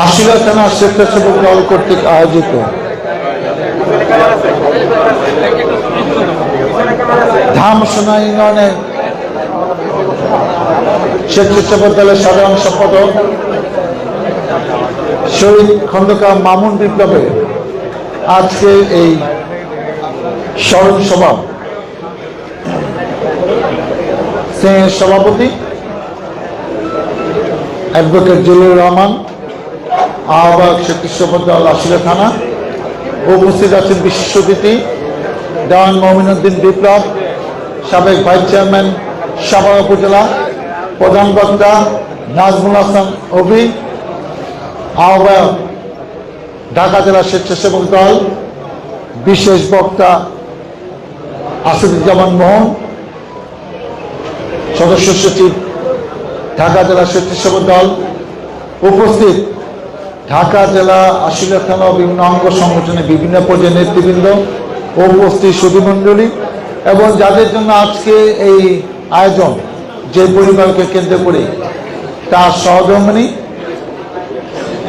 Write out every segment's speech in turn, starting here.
আশুলিয়া থানা স্বেচ্ছাসেবক দল কর্তৃক আয়োজিত ধামসোনা ইউনিয়নের স্বেচ্ছাসেবক দলের সাধারণ সম্পাদক শহীদ খন্দকার মামুন বিপ্লবের আজকে এই স্মরণ সভা সভাপতি অ্যাডভোকেট জলিলুর রহমান, আহ্বায়ক স্বেচ্ছাসেবক দল আশুলিয়া থানা, উপস্থিত আছেন বিশিষ্ট অতিথি দেওয়ান মমিনুদ্দিন বিপ্লব, সাবেক ভাইস চেয়ারম্যান সাভার উপজেলা, প্রধান বক্তা নাজমুল হাসান অভি, আহ্বায়ক ঢাকা জেলা স্বেচ্ছাসেবক দল, বিশেষ বক্তা আসাদুজ্জামান মোহন, সদস্য সচিব ঢাকা জেলা স্বেচ্ছাসেবক দল, উপস্থিত ঢাকা জেলা আশুলিয়া থানা বিভিন্ন অঙ্গ সংগঠনের বিভিন্ন পর্যায়ের নেতৃবৃন্দ, উপস্থিত সুধীমণ্ডলী এবং যাদের জন্য আজকে এই আয়োজন, যে পরিবারকে কেন্দ্র করে তার সহধর্মিণী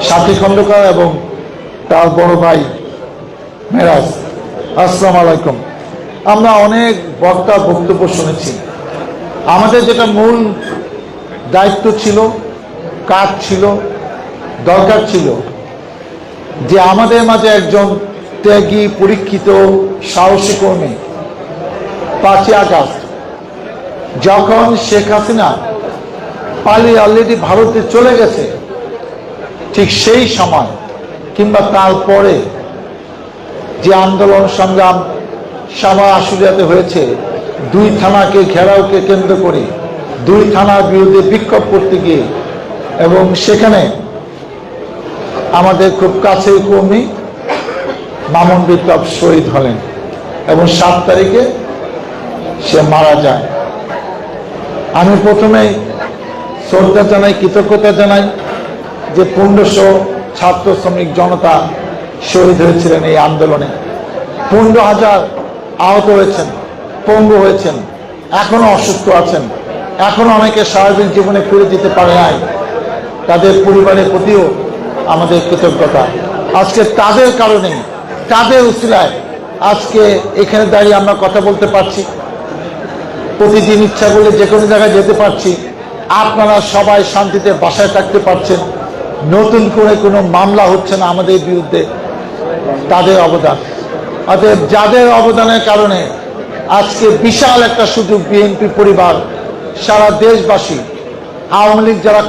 সাথী খন্দকার এবং তার বড় ভাই মেরাজ। আসসালামু আলাইকুম। আমরা অনেক বক্তার বক্তব্য শুনেছি। আমাদের যেটা মূল দায়িত্ব ছিল, কাজ ছিল, দরকার ছিল যে আমাদের মাঝে একজন ত্যাগী, পরীক্ষিত, সাহসী কর্মী 5ই আগস্ট যখন শেখ হাসিনা পালিয়ে অলরেডি ভারতে চলে গেছে, ঠিক সেই সময় কিংবা তারপরে যে আন্দোলন সংগ্রাম সাভার আশুলিয়াতে হয়েছে, 2 থানাকে ঘেরাওকে কেন্দ্র করে 2 থানার বিরুদ্ধে বিক্ষোভ করতে গিয়ে, এবং সেখানে আমাদের খুব কাছের কর্মী মামুন বিপ্লব শহীদ হলেন এবং 7 তারিখে সে মারা যায়। আমি প্রথমেই শ্রদ্ধা জানাই, কৃতজ্ঞতা জানাই যে 1500 ছাত্র শ্রমিক জনতা শহীদ হয়েছিলেন এই আন্দোলনে। 15,000 আহত হয়েছেন, পঙ্গু হয়েছেন, এখনো অসুস্থ আছেন, এখনো অনেকে স্বাভাবিক জীবনে ফিরে যেতে পারে নাই। তাদের পরিবারের প্রতিও আমাদের কৃতজ্ঞতা। আজকে তাদের কারণে, তাদের উসিলায় আজকে এখানে দাঁড়িয়ে আমরা কথা বলতে পারছি, প্রতিদিন ইচ্ছা করলে যে কোনো জায়গায় যেতে পারছি, আপনারা সবাই শান্তিতে বাসায় থাকতে পারছেন, নতুন করে কোনো মামলা হচ্ছে না আমাদের বিরুদ্ধে। তাদের অবদান, অতএব যাদের অবদানের কারণে আজকে বিশাল একটা সুযোগ বিএনপি পরিবার, সারা দেশবাসী, আওয়ামী লীগ যারা